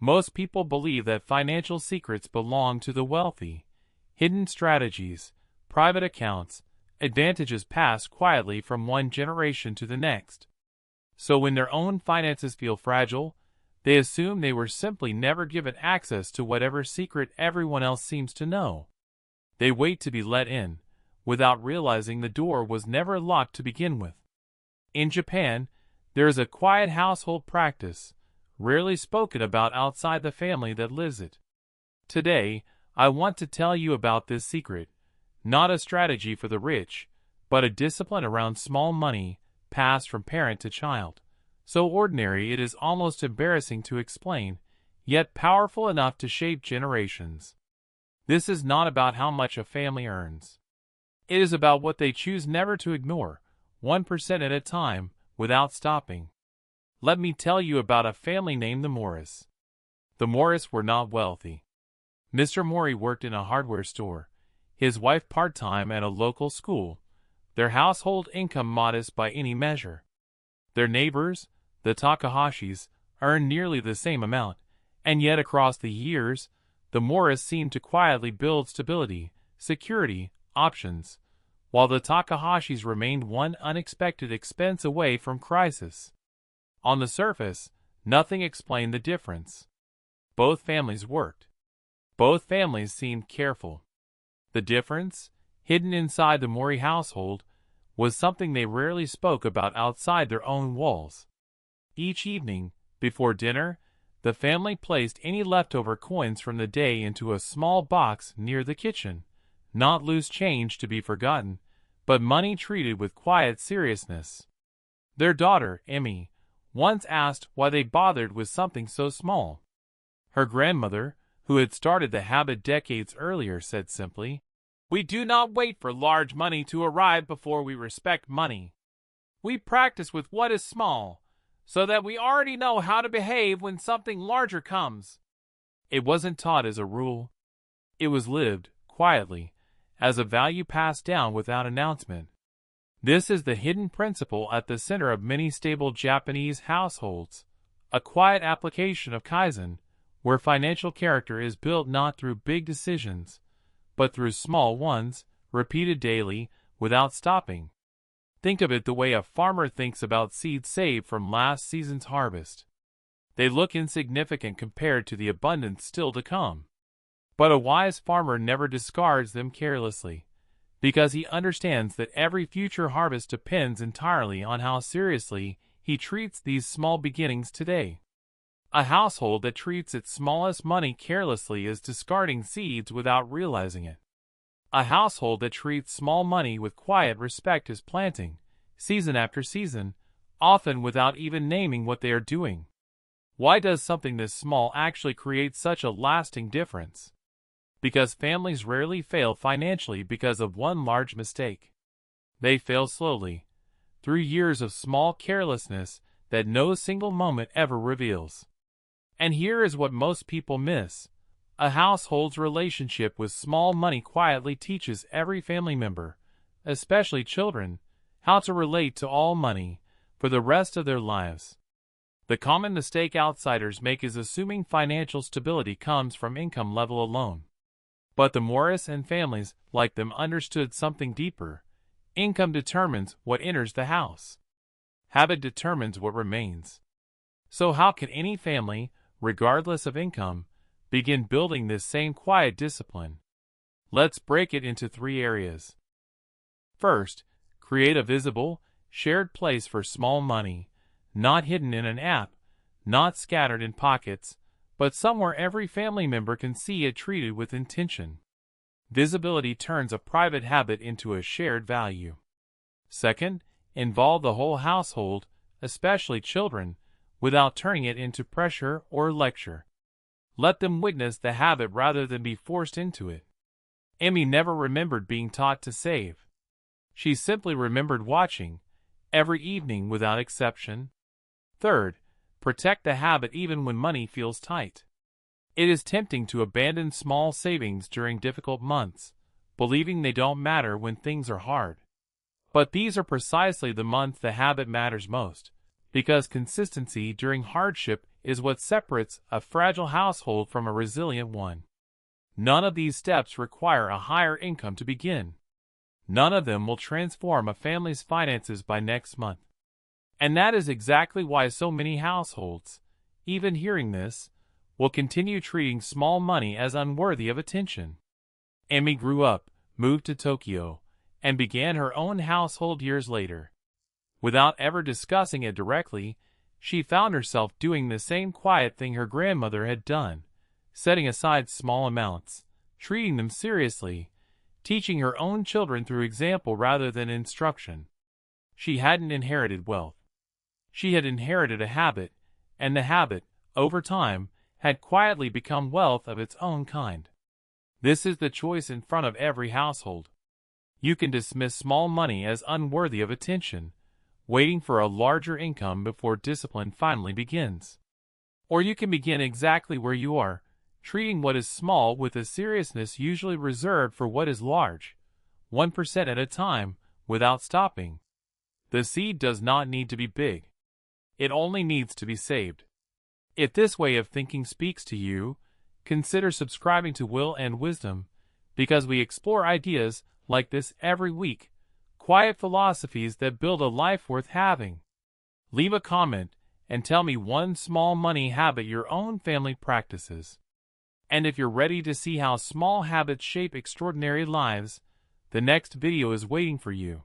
Most people believe that financial secrets belong to the wealthy. Hidden strategies, private accounts, advantages passed quietly from one generation to the next. So when their own finances feel fragile, they assume they were simply never given access to whatever secret everyone else seems to know. They wait to be let in, without realizing the door was never locked to begin with. In Japan, there is a quiet household practice, rarely spoken about outside the family that lives it. Today, I want to tell you about this secret, not a strategy for the rich, but a discipline around small money, passed from parent to child. So ordinary it is almost embarrassing to explain, yet powerful enough to shape generations. This is not about how much a family earns. It is about what they choose never to ignore, 1% at a time, without stopping. Let me tell you about a family named the Morris. The Morris were not wealthy. Mr. Mori worked in a hardware store, his wife part-time at a local school, their household income modest by any measure. Their neighbors, the Takahashis, earned nearly the same amount, and yet across the years, the Morris seemed to quietly build stability, security, options, while the Takahashis remained one unexpected expense away from crisis. On the surface, nothing explained the difference. Both families worked. Both families seemed careful. The difference, hidden inside the Mori household, was something they rarely spoke about outside their own walls. Each evening, before dinner, the family placed any leftover coins from the day into a small box near the kitchen, not loose change to be forgotten, but money treated with quiet seriousness. Their daughter, Emmy, once asked why they bothered with something so small. Her grandmother, who had started the habit decades earlier, said simply, "We do not wait for large money to arrive before we respect money. We practice with what is small, so that we already know how to behave when something larger comes." It wasn't taught as a rule. It was lived, quietly, as a value passed down without announcement. This is the hidden principle at the center of many stable Japanese households, a quiet application of Kaizen, where financial character is built not through big decisions, but through small ones, repeated daily, without stopping. Think of it the way a farmer thinks about seeds saved from last season's harvest. They look insignificant compared to the abundance still to come. But a wise farmer never discards them carelessly, because he understands that every future harvest depends entirely on how seriously he treats these small beginnings today. A household that treats its smallest money carelessly is discarding seeds without realizing it. A household that treats small money with quiet respect is planting, season after season, often without even naming what they are doing. Why does something this small actually create such a lasting difference? Because families rarely fail financially because of one large mistake. They fail slowly, through years of small carelessness that no single moment ever reveals. And here is what most people miss. A household's relationship with small money quietly teaches every family member, especially children, how to relate to all money for the rest of their lives. The common mistake outsiders make is assuming financial stability comes from income level alone. But the Morris and families like them understood something deeper. Income determines what enters the house. Habit determines what remains. So how can any family, regardless of income, begin building this same quiet discipline? Let's break it into 3 areas. First, create a visible, shared place for small money, not hidden in an app, not scattered in pockets, but somewhere every family member can see it treated with intention. Visibility turns a private habit into a shared value. Second, involve the whole household, especially children, without turning it into pressure or lecture. Let them witness the habit rather than be forced into it. Emmy never remembered being taught to save. She simply remembered watching, every evening without exception. Third, protect the habit even when money feels tight. It is tempting to abandon small savings during difficult months, believing they don't matter when things are hard. But these are precisely the months the habit matters most, because consistency during hardship is what separates a fragile household from a resilient one. None of these steps require a higher income to begin. None of them will transform a family's finances by next month. And that is exactly why so many households, even hearing this, will continue treating small money as unworthy of attention. Emi grew up, moved to Tokyo, and began her own household years later. Without ever discussing it directly, she found herself doing the same quiet thing her grandmother had done, setting aside small amounts, treating them seriously, teaching her own children through example rather than instruction. She hadn't inherited wealth. She had inherited a habit, and the habit, over time, had quietly become wealth of its own kind. This is the choice in front of every household. You can dismiss small money as unworthy of attention, waiting for a larger income before discipline finally begins. Or you can begin exactly where you are, treating what is small with a seriousness usually reserved for what is large, 1% at a time, without stopping. The seed does not need to be big. It only needs to be saved. If this way of thinking speaks to you, consider subscribing to Will and Wisdom, because we explore ideas like this every week, quiet philosophies that build a life worth having. Leave a comment and tell me one small money habit your own family practices. And if you're ready to see how small habits shape extraordinary lives, the next video is waiting for you.